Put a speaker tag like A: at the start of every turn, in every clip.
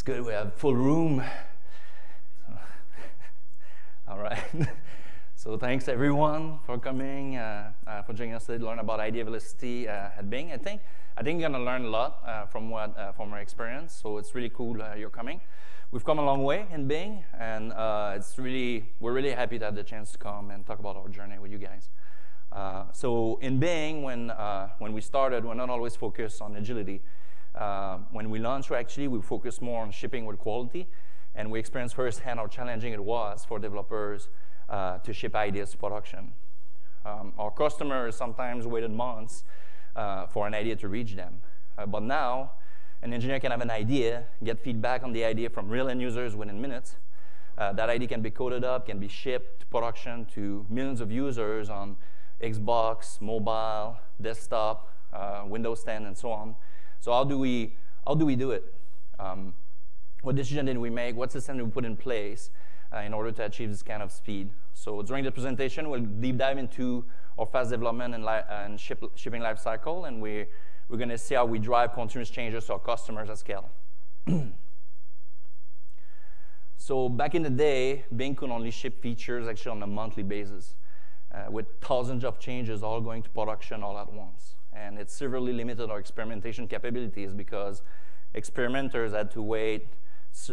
A: good. We have full room. All right. So thanks everyone for coming, for joining us today to learn about idea velocity at Bing. I think you're gonna learn a lot from our experience. So it's really cool you're coming. We've come a long way in Bing, and we're really happy to have the chance to come and talk about our journey with you guys. So in Bing, when we started, we're not always focused on agility. When we launched, we focused more on shipping with quality, and we experienced firsthand how challenging it was for developers to ship ideas to production. Our customers sometimes waited months for an idea to reach them. But now, an engineer can have an idea, get feedback on the idea from real end users within minutes. That idea can be coded up, can be shipped to production to millions of users on Xbox, mobile, desktop, Windows 10, and so on. So how do we do it? What decision did we make? What system did we put in place in order to achieve this kind of speed? So during the presentation, we'll deep dive into our fast development and shipping life cycle, and we're going to see how we drive continuous changes to our customers at scale. So back in the day, Bing could only ship features actually on a monthly basis, with thousands of changes all going to production all at once. And it severely limited our experimentation capabilities because experimenters had to wait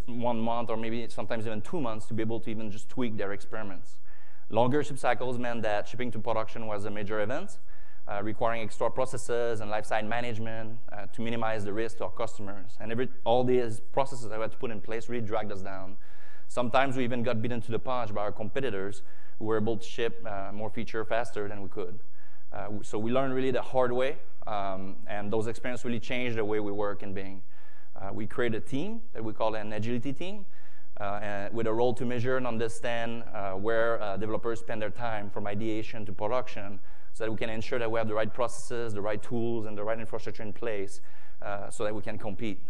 A: 1 month or maybe sometimes even 2 months to be able to even just tweak their experiments. Longer ship cycles meant that shipping to production was a major event, requiring extra processes and lifecycle management to minimize the risk to our customers. And all these processes that we had to put in place really dragged us down. Sometimes we even got beaten to the punch by our competitors who were able to ship more features faster than we could. So we learned really the hard way, and those experiences really changed the way we work in Bing. We created a team that we call an agility team, with a role to measure and understand where developers spend their time from ideation to production, so that we can ensure that we have the right processes, the right tools, and the right infrastructure in place so that we can compete.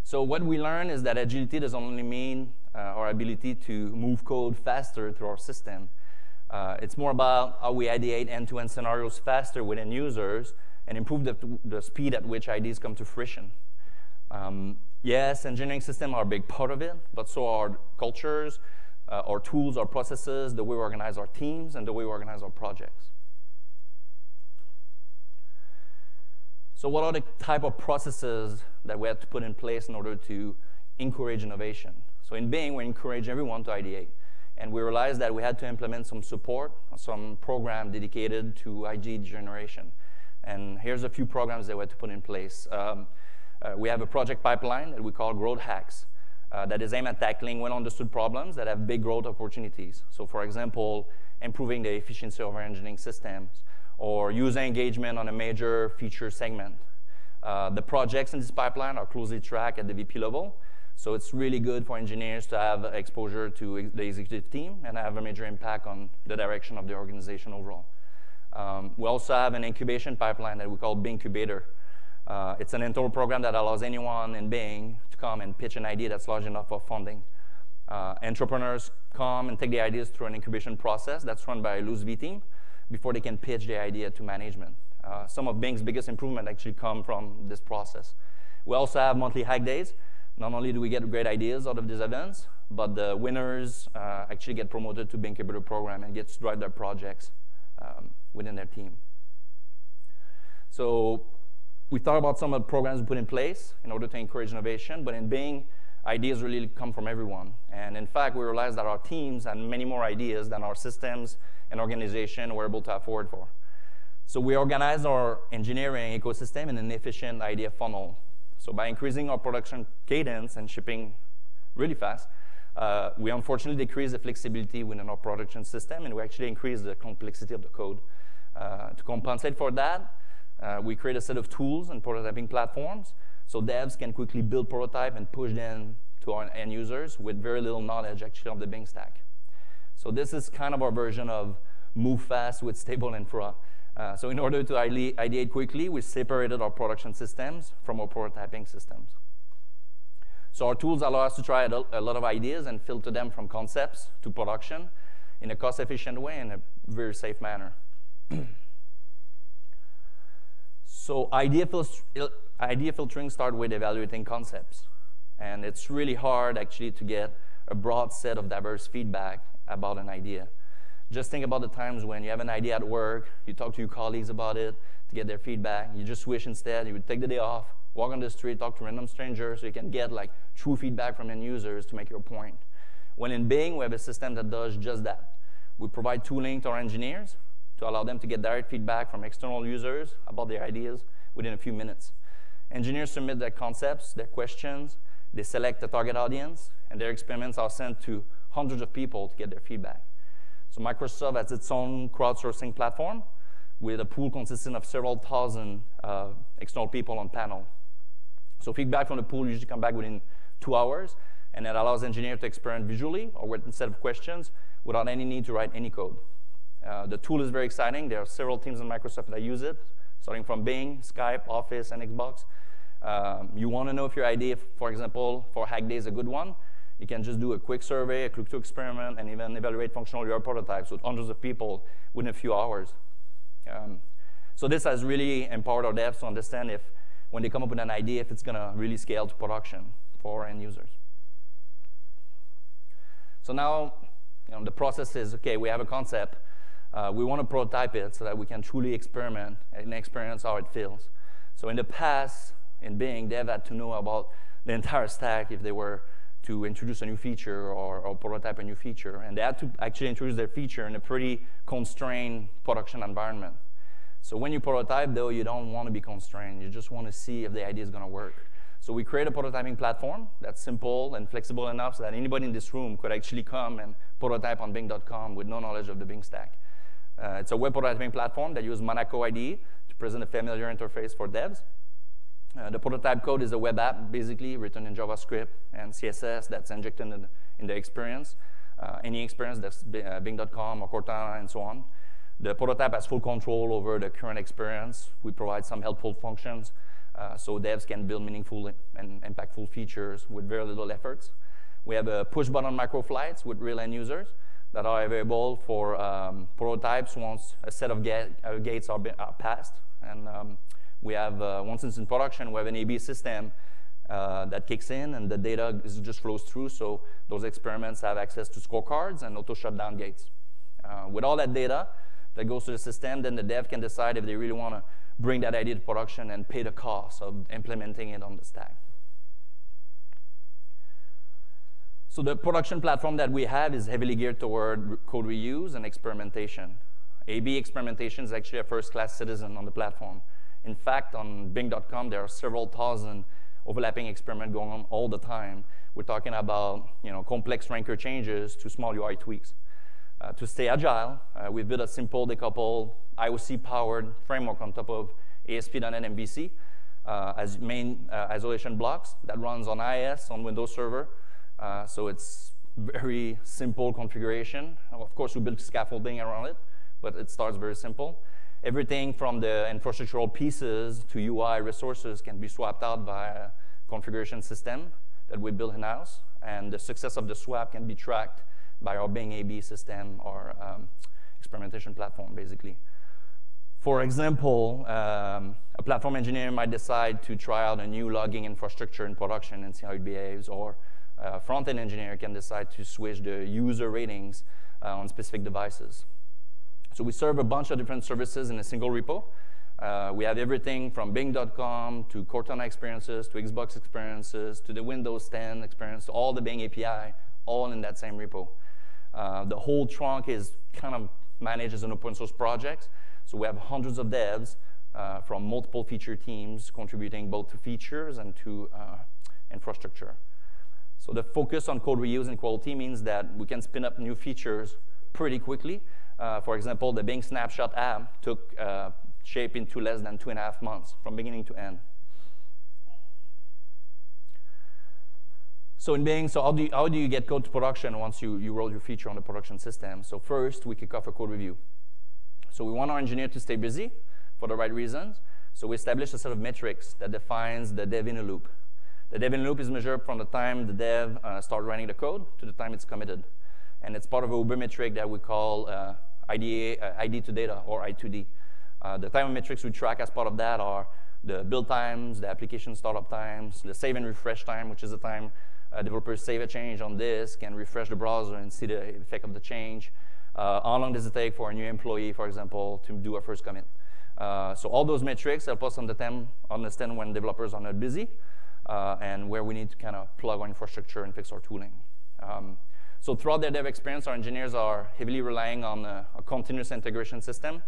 A: So what we learned is that agility doesn't only mean our ability to move code faster through our system. It's more about how we ideate end-to-end scenarios faster with end users and improve the speed at which ideas come to fruition. Yes, engineering systems are a big part of it, but so are cultures, our tools, our processes, the way we organize our teams, and the way we organize our projects. So what are the type of processes that we have to put in place in order to encourage innovation? So in Bing, we encourage everyone to ideate. And we realized that we had to implement some support, some program dedicated to idea generation. And here's a few programs that we had to put in place. We have a project pipeline that we call growth hacks that is aimed at tackling well-understood problems that have big growth opportunities. So for example, improving the efficiency of our engineering systems or user engagement on a major feature segment. The projects in this pipeline are closely tracked at the VP level. So it's really good for engineers to have exposure to the executive team and have a major impact on the direction of the organization overall. We also have an incubation pipeline that we call Bing Incubator. It's an internal program that allows anyone in Bing to come and pitch an idea that's large enough for funding. Entrepreneurs come and take the ideas through an incubation process that's run by a loose V team before they can pitch the idea to management. Some of Bing's biggest improvements actually come from this process. We also have monthly hack days. Not only do we get great ideas out of these events, but the winners actually get promoted to Bing Incubator program and get to drive their projects within their team. So we thought about some of the programs we put in place in order to encourage innovation, but in Bing, ideas really come from everyone. And in fact, we realized that our teams had many more ideas than our systems and organization were able to afford for. So we organized our engineering ecosystem in an efficient idea funnel. So by increasing our production cadence and shipping really fast, we unfortunately decreased the flexibility within our production system, and we actually increased the complexity of the code. To compensate for that, we create a set of tools and prototyping platforms so devs can quickly build prototype and push them to our end users with very little knowledge actually of the Bing stack. So this is kind of our version of move fast with stable infra. So in order to ideate quickly, we separated our production systems from our prototyping systems. So our tools allow us to try a lot of ideas and filter them from concepts to production in a cost-efficient way and a very safe manner. So idea filtering starts with evaluating concepts. And it's really hard, actually, to get a broad set of diverse feedback about an idea. Just think about the times when you have an idea at work, you talk to your colleagues about it to get their feedback. You just wish instead you would take the day off, walk on the street, talk to random strangers so you can get like true feedback from end users to make your point. When in Bing, we have a system that does just that. We provide tooling to our engineers to allow them to get direct feedback from external users about their ideas within a few minutes. Engineers submit their concepts, their questions, they select the target audience, and their experiments are sent to hundreds of people to get their feedback. So Microsoft has its own crowdsourcing platform with a pool consisting of several thousand external people on panel. So feedback from the pool usually come back within 2 hours, and it allows engineers to experiment visually or with a set of questions without any need to write any code. The tool is very exciting. There are several teams in Microsoft that use it, starting from Bing, Skype, Office, and Xbox. You want to know if your idea, for example, for Hack Day is a good one, you can just do a quick survey, a click-to experiment, and even evaluate functional UR prototypes with hundreds of people within a few hours. So this has really empowered our devs to understand if, when they come up with an idea, if it's going to really scale to production for end users. So now, the process is, okay, we have a concept. We want to prototype it so that we can truly experiment and experience how it feels. So in the past, in Bing, dev had to know about the entire stack if they were to introduce a new feature or prototype a new feature. And they had to actually introduce their feature in a pretty constrained production environment. So when you prototype, though, you don't want to be constrained. You just want to see if the idea is going to work. So we create a prototyping platform that's simple and flexible enough so that anybody in this room could actually come and prototype on Bing.com with no knowledge of the Bing stack. It's a web prototyping platform that uses Monaco IDE to present a familiar interface for devs. The prototype code is a web app, basically, written in JavaScript and CSS that's injected in the experience. Any experience that's Bing.com or Cortana and so on. The prototype has full control over the current experience. We provide some helpful functions so devs can build meaningful and impactful features with very little efforts. We have a push-button microflights with real end users that are available for prototypes once a set of gates are passed. And we have, once it's in production, we have an A/B system that kicks in, and the data just flows through, so those experiments have access to scorecards and auto-shutdown gates. With all that data that goes to the system, then the dev can decide if they really want to bring that idea to production and pay the cost of implementing it on the stack. So the production platform that we have is heavily geared toward code reuse and experimentation. A/B experimentation is actually a first-class citizen on the platform. In fact, on Bing.com, there are several thousand overlapping experiments going on all the time. We're talking about complex ranker changes to small UI tweaks. To stay agile, we've built a simple decoupled IOC-powered framework on top of ASP.NET MVC as main isolation blocks that runs on IIS on Windows Server. So it's very simple configuration. Of course, we built scaffolding around it, but it starts very simple. Everything from the infrastructural pieces to UI resources can be swapped out by a configuration system that we built in-house, and the success of the swap can be tracked by our Bing A/B system or experimentation platform, basically. For example, a platform engineer might decide to try out a new logging infrastructure in production and see how it behaves, or a front-end engineer can decide to switch the user ratings on specific devices. So we serve a bunch of different services in a single repo. We have everything from Bing.com to Cortana experiences to Xbox experiences to the Windows 10 experience to all the Bing API, all in that same repo. The whole trunk is kind of managed as an open source project. So we have hundreds of devs from multiple feature teams contributing both to features and to infrastructure. So the focus on code reuse and quality means that we can spin up new features pretty quickly. For example, the Bing Snapshot app took shape into less than 2.5 months from beginning to end. So in Bing, how do you get code to production once you roll your feature on the production system? So first, we kick off a code review. So we want our engineer to stay busy for the right reasons. So we establish a set of metrics that defines the dev in a loop. The dev in a loop is measured from the time the dev starts writing the code to the time it's committed. And it's part of a Uber metric that we call ID to data, or I2D. The type of metrics we track as part of that are the build times, the application startup times, the save and refresh time, which is the time developers save a change on disk and refresh the browser and see the effect of the change. How long does it take for a new employee, for example, to do a first commit? So all those metrics help us understand when developers are not busy and where we need to kind of plug our infrastructure and fix our tooling. So throughout their dev experience, our engineers are heavily relying on a continuous integration system.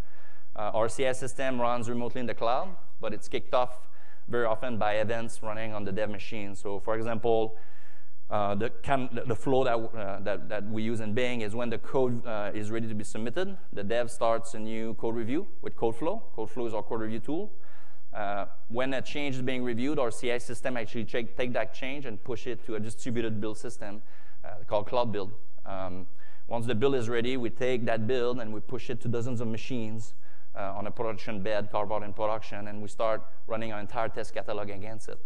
A: Our CI system runs remotely in the cloud, but it's kicked off very often by events running on the dev machine. So for example, the flow that we use in Bing is when the code is ready to be submitted, the dev starts a new code review with CodeFlow. CodeFlow is our code review tool. When a change is being reviewed, our CI system actually take that change and push it to a distributed build system called Cloud Build. Once the build is ready, we take that build and we push it to dozens of machines on a production bed, carved out in production, and we start running our entire test catalog against it.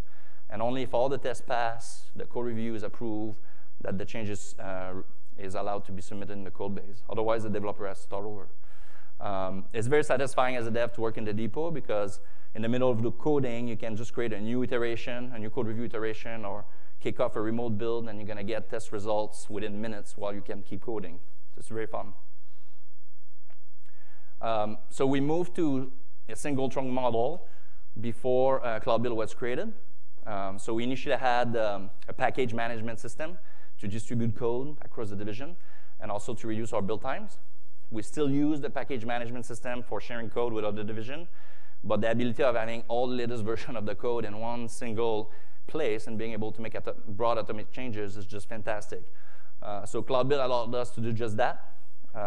A: And only if all the tests pass, the code review is approved, that the changes is allowed to be submitted in the code base. Otherwise, the developer has to start over. It's very satisfying as a dev to work in the depot because in the middle of the coding, you can just create a new iteration, a new code review iteration, or kick off a remote build, and you're going to get test results within minutes while you can keep coding. So it's very fun. So we moved to a single trunk model before Cloud Build was created. So we initially had a package management system to distribute code across the division and also to reduce our build times. We still use the package management system for sharing code with other division, but the ability of having all the latest version of the code in one single place and being able to make broad atomic changes is just fantastic. So Cloud Build allowed us to do just that.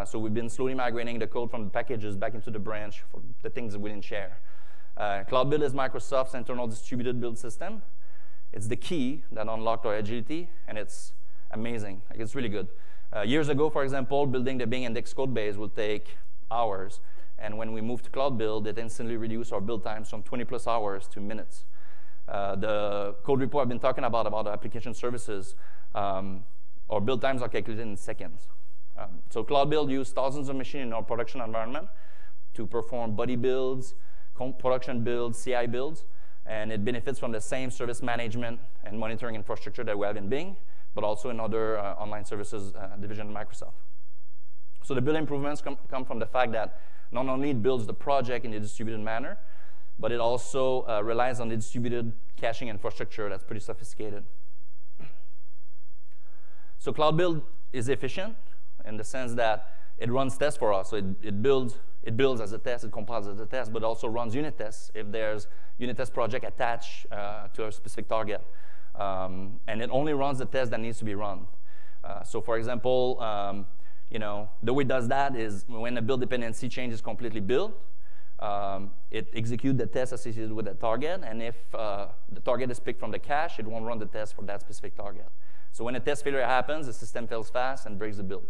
A: So we've been slowly migrating the code from the packages back into the branch for the things that we didn't share. Cloud Build is Microsoft's internal distributed build system. It's the key that unlocked our agility, and it's amazing. Like, it's really good. Years ago, for example, building the Bing index code base will take hours. And when we moved to Cloud Build, it instantly reduced our build times from 20+ hours to minutes. The code report I've been talking about the application services, our build times are calculated in seconds. So Cloud Build used thousands of machines in our production environment to perform buddy builds, production builds, CI builds, and it benefits from the same service management and monitoring infrastructure that we have in Bing, but also in other online services division of Microsoft. So the build improvements come from the fact that not only it builds the project in a distributed manner, but it also relies on the distributed caching infrastructure that's pretty sophisticated. So Cloud Build is efficient in the sense that it runs tests for us. So it builds as a test, it compiles as a test, but also runs unit tests if there's unit test project attached to a specific target. And it only runs the test that needs to be run. So for example, the way it does that is when a build dependency change is completely built, it executes the test associated with the target, and if the target is picked from the cache, it won't run the test for that specific target. So when a test failure happens, the system fails fast and breaks the build.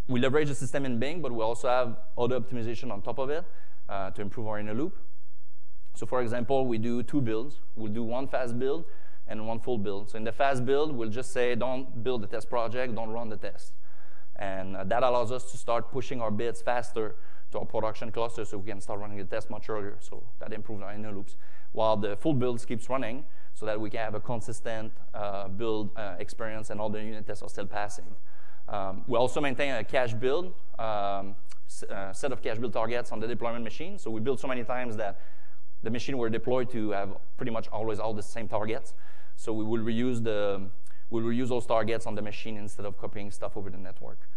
A: We leverage the system in Bing, but we also have other optimization on top of it to improve our inner loop. So for example, we do 2 builds. We'll do one fast build and one full build. So in the fast build, we'll just say, don't build the test project, don't run the test. And that allows us to start pushing our bits faster to our production cluster so we can start running the test much earlier. So that improves our inner loops. While the full builds keeps running so that we can have a consistent build experience and all the unit tests are still passing. We also maintain a cache build, set of cache build targets on the deployment machine. So we build so many times that the machine we're deployed to have pretty much always all the same targets. So we will reuse those targets on the machine instead of copying stuff over the network.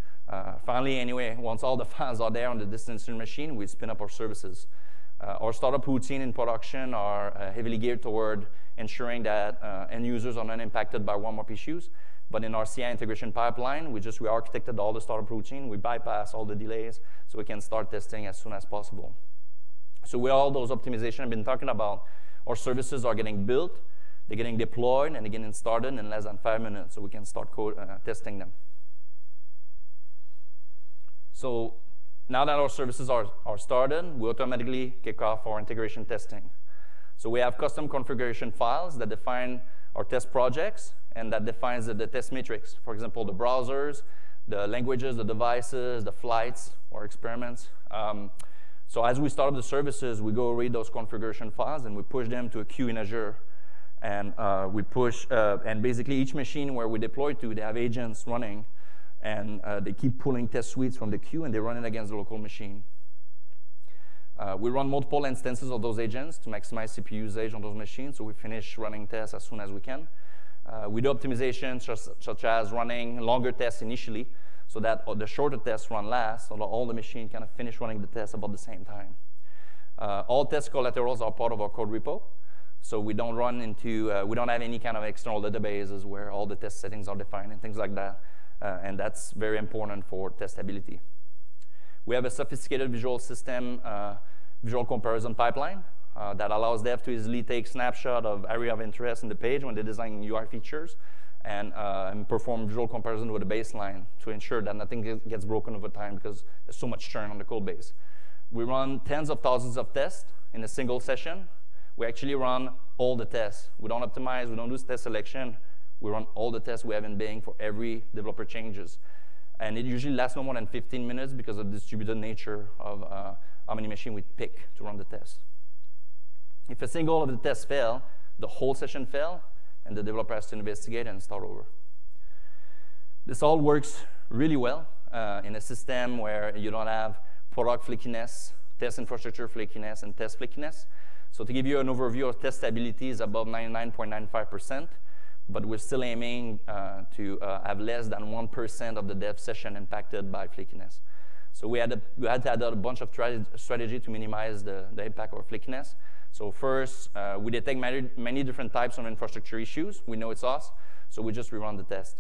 A: Finally, anyway, once all the files are there on the destination machine, we spin up our services. Our startup routine in production are heavily geared toward ensuring that end users are not impacted by warm-up issues. But in our CI integration pipeline, we just re-architected all the startup routine. We bypass all the delays so we can start testing as soon as possible. So with all those optimizations I've been talking about, our services are getting built, they're getting deployed, and they're getting started in less than 5 minutes so we can start testing them. So now that our services are started, we automatically kick off our integration testing. So we have custom configuration files that define our test projects and that defines the test metrics. For example, the browsers, the languages, the devices, the flights or experiments. So as we start up the services, we go read those configuration files and we push them to a queue in Azure. And we push, and basically each machine where we deploy to, they have agents running, and they keep pulling test suites from the queue, and they run it against the local machine. We run multiple instances of those agents to maximize CPU usage on those machines, so we finish running tests as soon as we can. We do optimizations such as running longer tests initially, so that the shorter tests run last, so that all the machines kind of finish running the tests about the same time. All test collaterals are part of our code repo. So we don't run into, we don't have any kind of external databases where all the test settings are defined and things like that. And that's very important for testability. We have a sophisticated visual system, visual comparison pipeline that allows dev to easily take snapshot of area of interest in the page when they're designing UI features and perform visual comparison with a baseline to ensure that nothing gets broken over time because there's so much churn on the code base. We run tens of thousands of tests in a single session. We actually run all the tests. We don't optimize, we don't do test selection. We run all the tests we have in Bing for every developer changes. And it usually lasts no more than 15 minutes because of the distributed nature of how many machines we pick to run the test. If a single of the tests fail, the whole session fails, and the developer has to investigate and start over. This all works really well in a system where you don't have product flakiness, test infrastructure flakiness, and test flakiness. So to give you an overview, of test stability is above 99.95%, but we're still aiming to have less than 1% of the dev session impacted by flakiness. So we had to add a bunch of strategy to minimize the impact of flakiness. So first, we detect many different types of infrastructure issues. We know it's us, so we just rerun the test.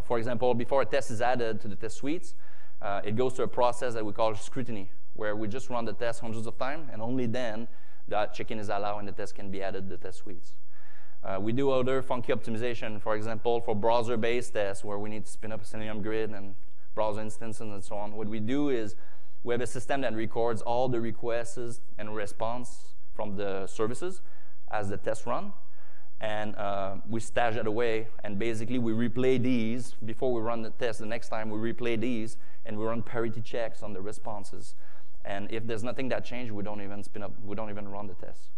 A: For example, before a test is added to the test suites, it goes to a process that we call scrutiny, where we just run the test hundreds of times, and only then that check-in is allowed and the test can be added to the test suites. We do other funky optimization, for example, for browser-based tests, where we need to spin up a Selenium grid and browser instances and so on. What we do is we have a system that records all the requests and response from the services as the test run, and we stash that away, and basically we replay these before we run the test. The next time we replay these, and we run parity checks on the responses. And if there's nothing that changed, we don't even spin up, we don't even run the test.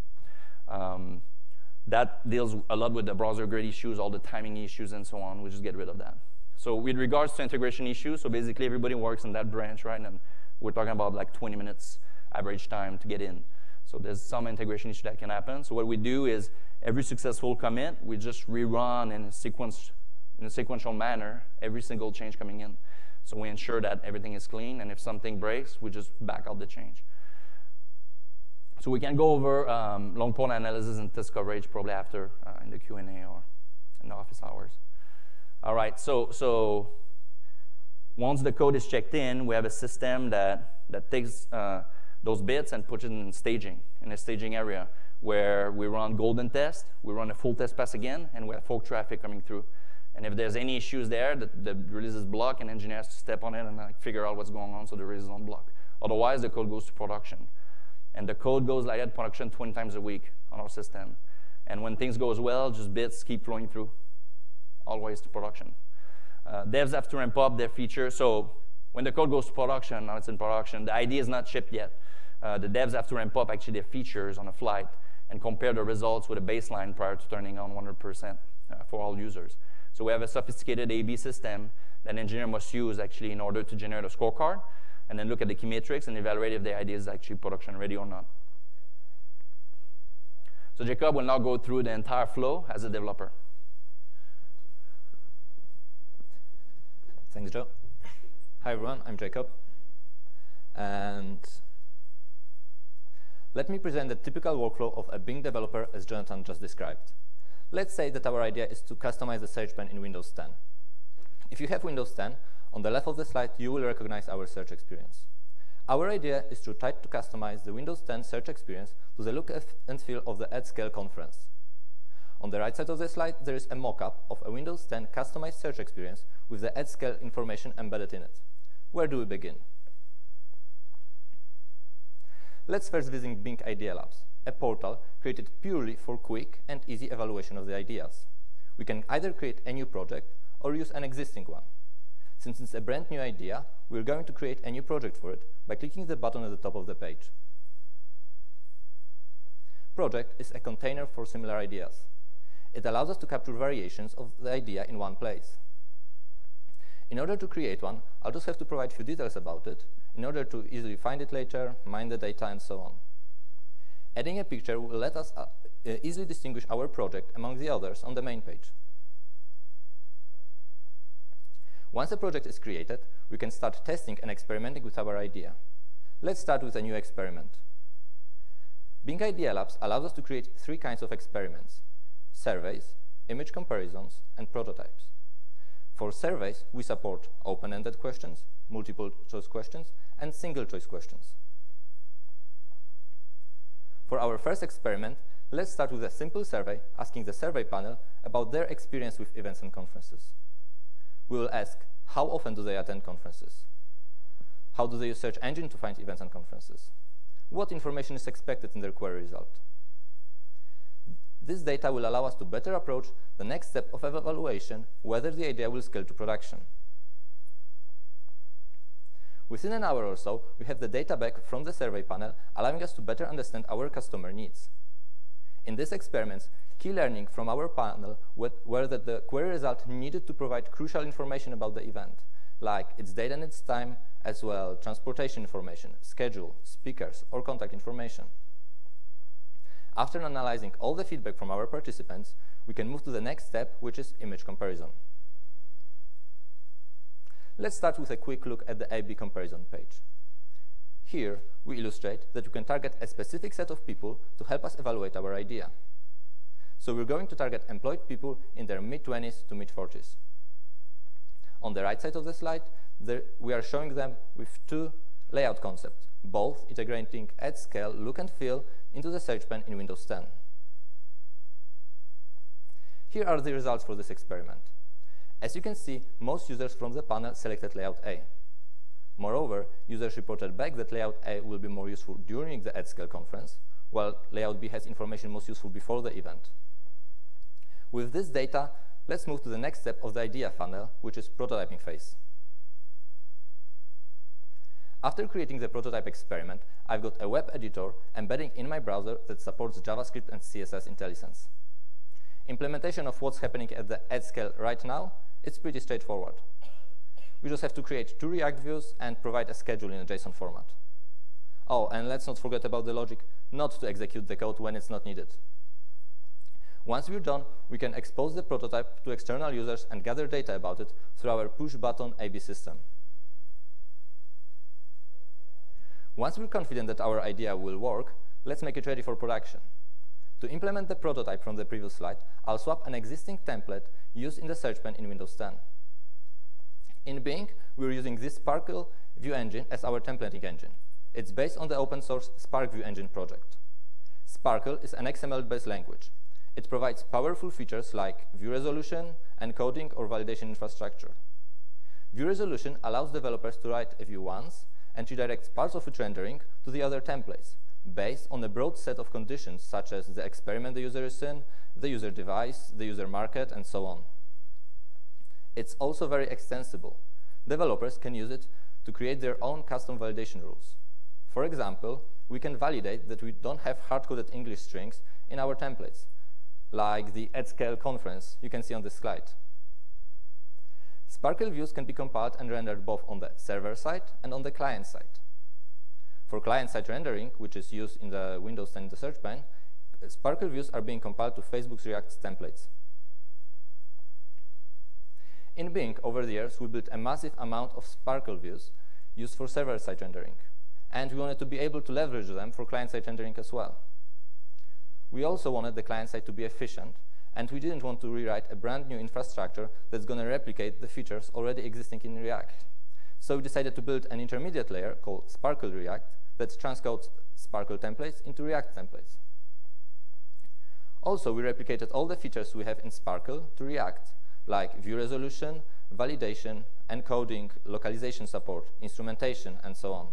A: That deals a lot with the browser grid issues, all the timing issues, and so on. We just get rid of that. So with regards to integration issues, so basically everybody works in that branch, right? And we're talking about like 20 minutes average time to get in. So there's some integration issue that can happen. So what we do is every successful commit, we just rerun in a sequential manner every single change coming in. So we ensure that everything is clean, and if something breaks, we just back out the change. So we can go over long pole analysis and test coverage probably after in the Q&A or in the office hours. All right, so once the code is checked in, we have a system that takes those bits and puts it in staging, in a staging area, where we run golden test, we run a full test pass again, and we have fork traffic coming through. And if there's any issues there, the release is blocked, and engineers have to step on it and figure out what's going on so the release is on block. Otherwise, the code goes to production. And the code goes like that production 20 times a week on our system. And when things goes well, just bits keep flowing through, always to production. Devs have to ramp up their features. So when the code goes to production, now it's in production, the ID is not shipped yet. The devs have to ramp up actually their features on a flight and compare the results with a baseline prior to turning on 100% for all users. So we have a sophisticated A/B system that an engineer must use actually in order to generate a scorecard, and then look at the key metrics and evaluate if the ID is actually production ready or not. So Jakub will now go through the entire flow as a developer.
B: Thanks, Joe. Hi, everyone. I'm Jakub. And let me present the typical workflow of a Bing developer as Jonathan just described. Let's say that our idea is to customize the search pane in Windows 10. If you have Windows 10, on the left of the slide, you will recognize our search experience. Our idea is to try to customize the Windows 10 search experience to the look and feel of the at-scale conference. On the right side of the slide, there is a mock-up of a Windows 10 customized search experience with the at-scale information embedded in it. Where do we begin? Let's first visit Bing Idea Labs, a portal created purely for quick and easy evaluation of the ideas. We can either create a new project or use an existing one. Since it's a brand new idea, we're going to create a new project for it by clicking the button at the top of the page. Project is a container for similar ideas. It allows us to capture variations of the idea in one place. In order to create one, I'll just have to provide a few details about it in order to easily find it later, mine the data, and so on. Adding a picture will let us easily distinguish our project among the others on the main page. Once a project is created, we can start testing and experimenting with our idea. Let's start with a new experiment. Bing Idea Labs allows us to create 3 kinds of experiments: surveys, image comparisons, and prototypes. For surveys, we support open-ended questions, multiple-choice questions, and single-choice questions. For our first experiment, let's start with a simple survey asking the survey panel about their experience with events and conferences. We will ask, how often do they attend conferences? How do they use search engine to find events and conferences? What information is expected in their query result? This data will allow us to better approach the next step of evaluation, whether the idea will scale to production. Within an hour or so, we have the data back from the survey panel, allowing us to better understand our customer needs. In this experiment, key learning from our panel were that the query result needed to provide crucial information about the event, like its date and its time, as well transportation information, schedule, speakers, or contact information. After analyzing all the feedback from our participants, we can move to the next step, which is image comparison. Let's start with a quick look at the A/B comparison page. Here, we illustrate that you can target a specific set of people to help us evaluate our idea. So we're going to target employed people in their mid-20s to mid-40s. On the right side of the slide, we are showing them with 2 layout concepts, both integrating at scale look and feel into the search pane in Windows 10. Here are the results for this experiment. As you can see, most users from the panel selected layout A. Moreover, users reported back that layout A will be more useful during the at-scale conference, while layout B has information most useful before the event. With this data, let's move to the next step of the idea funnel, which is prototyping phase. After creating the prototype experiment, I've got a web editor embedding in my browser that supports JavaScript and CSS IntelliSense. Implementation of what's happening at the at-scale right now, it's pretty straightforward. We just have to create 2 React views and provide a schedule in a JSON format. Oh, and let's not forget about the logic not to execute the code when it's not needed. Once we're done, we can expose the prototype to external users and gather data about it through our push-button A/B system. Once we're confident that our idea will work, let's make it ready for production. To implement the prototype from the previous slide, I'll swap an existing template used in the search pane in Windows 10. In Bing, we're using this Sparkle View Engine as our templating engine. It's based on the open source Spark View Engine project. Sparkle is an XML-based language. It provides powerful features like view resolution, encoding, or validation infrastructure. View resolution allows developers to write a view once and redirects parts of its rendering to the other templates, based on a broad set of conditions such as the experiment the user is in, the user device, the user market, and so on. It's also very extensible. Developers can use it to create their own custom validation rules. For example, we can validate that we don't have hard-coded English strings in our templates, like the at-scale conference you can see on this slide. Sparkle views can be compiled and rendered both on the server side and on the client side. For client-side rendering, which is used in the Windows 10 in the search pane, Sparkle views are being compiled to Facebook's React templates. In Bing, over the years, we built a massive amount of Sparkle views used for server-side rendering, and we wanted to be able to leverage them for client-side rendering as well. We also wanted the client-side to be efficient, and we didn't want to rewrite a brand new infrastructure that's going to replicate the features already existing in React. So we decided to build an intermediate layer called Sparkle React that transcodes Sparkle templates into React templates. Also, we replicated all the features we have in Sparkle to React, like view resolution, validation, encoding, localization support, instrumentation, and so on.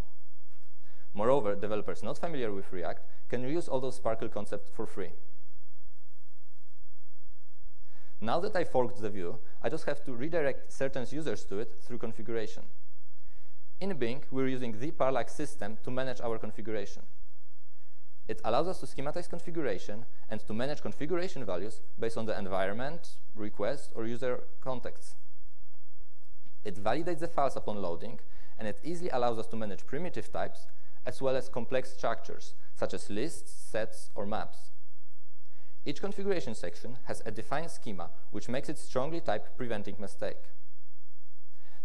B: Moreover, developers not familiar with React can reuse all those Sparkle concepts for free. Now that I forked the view, I just have to redirect certain users to it through configuration. In Bing, we're using the parallax system to manage our configuration. It allows us to schematize configuration and to manage configuration values based on the environment, request, or user contexts. It validates the files upon loading, and it easily allows us to manage primitive types as well as complex structures, such as lists, sets, or maps. Each configuration section has a defined schema, which makes it strongly typed, preventing mistake.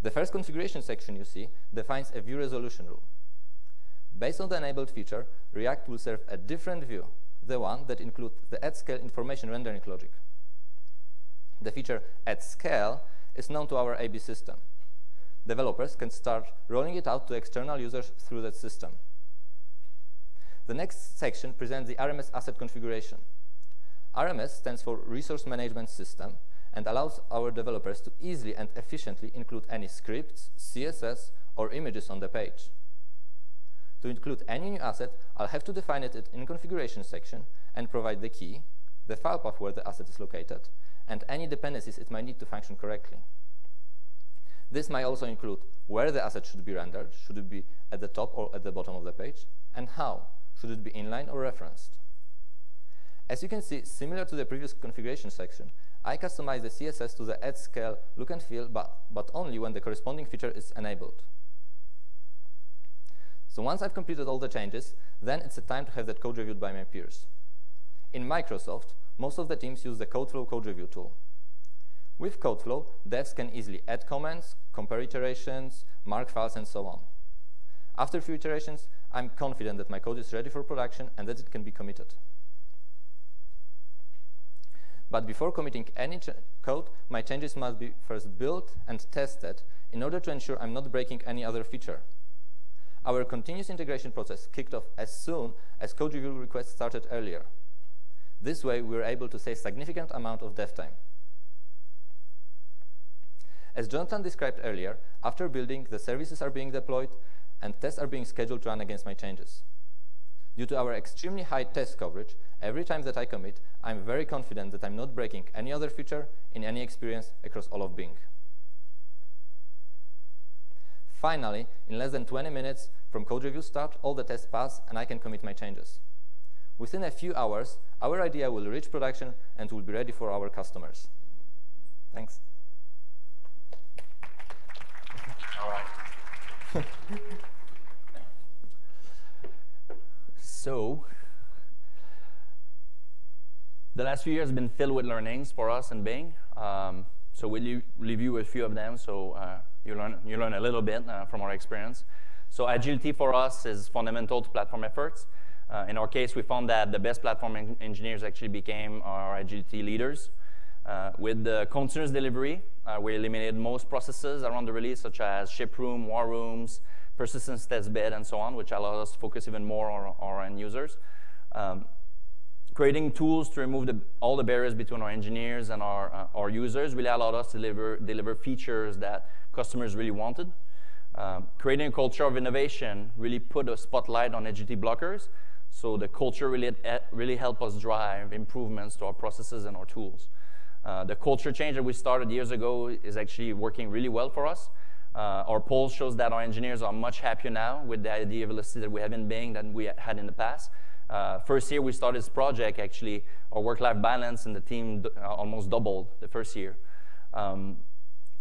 B: The first configuration section you see defines a view resolution rule. Based on the enabled feature, React will serve a different view, the one that includes the at-scale information rendering logic. The feature at scale is known to our AB system. Developers can start rolling it out to external users through that system. The next section presents the RMS asset configuration. RMS stands for Resource Management System and allows our developers to easily and efficiently include any scripts, CSS, or images on the page. To include any new asset, I'll have to define it in configuration section and provide the key, the file path where the asset is located, and any dependencies it might need to function correctly. This might also include where the asset should be rendered, should it be at the top or at the bottom of the page, and how, should it be inline or referenced. As you can see, similar to the previous configuration section, I customize the CSS to the at-scale look and feel, but only when the corresponding feature is enabled. So once I've completed all the changes, then it's a time to have that code reviewed by my peers. In Microsoft, most of the teams use the CodeFlow code review tool. With CodeFlow, devs can easily add comments, compare iterations, mark files, and so on. After a few iterations, I'm confident that my code is ready for production and that it can be committed. But before committing any code, my changes must be first built and tested in order to ensure I'm not breaking any other feature. Our continuous integration process kicked off as soon as code review requests started earlier. This way, we were able to save a significant amount of dev time. As Jonathan described earlier, after building, the services are being deployed and tests are being scheduled to run against my changes. Due to our extremely high test coverage, every time that I commit, I'm very confident that I'm not breaking any other feature in any experience across all of Bing. Finally, in less than 20 minutes from code review start, all the tests pass and I can commit my changes. Within a few hours, our idea will reach production and will be ready for our customers. Thanks.
A: All right. So, the last few years have been filled with learnings for us in Bing. So we'll leave you with a few of them, so you learn a little bit from our experience. So agility for us is fundamental to platform efforts. In our case, we found that the best platform engineers actually became our agility leaders. With the continuous delivery, we eliminated most processes around the release, such as ship room, war rooms, persistence test bed, and so on, which allows us to focus even more on our end users. Creating tools to remove all the barriers between our engineers and our users really allowed us to deliver features that customers really wanted. Creating a culture of innovation really put a spotlight on agility blockers, so the culture really helped us drive improvements to our processes and our tools. The culture change that we started years ago is actually working really well for us. Our poll shows that our engineers are much happier now with the idea velocity that we have in Bing than we had in the past. First year we started this project, actually, our work-life balance and the team almost doubled the first year. So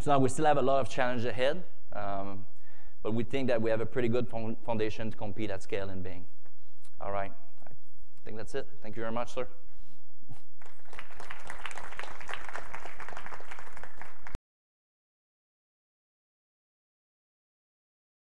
A: now we still have a lot of challenge ahead, but we think that we have a pretty good foundation to compete at scale in Bing. All right, I think that's it. Thank you very much, sir.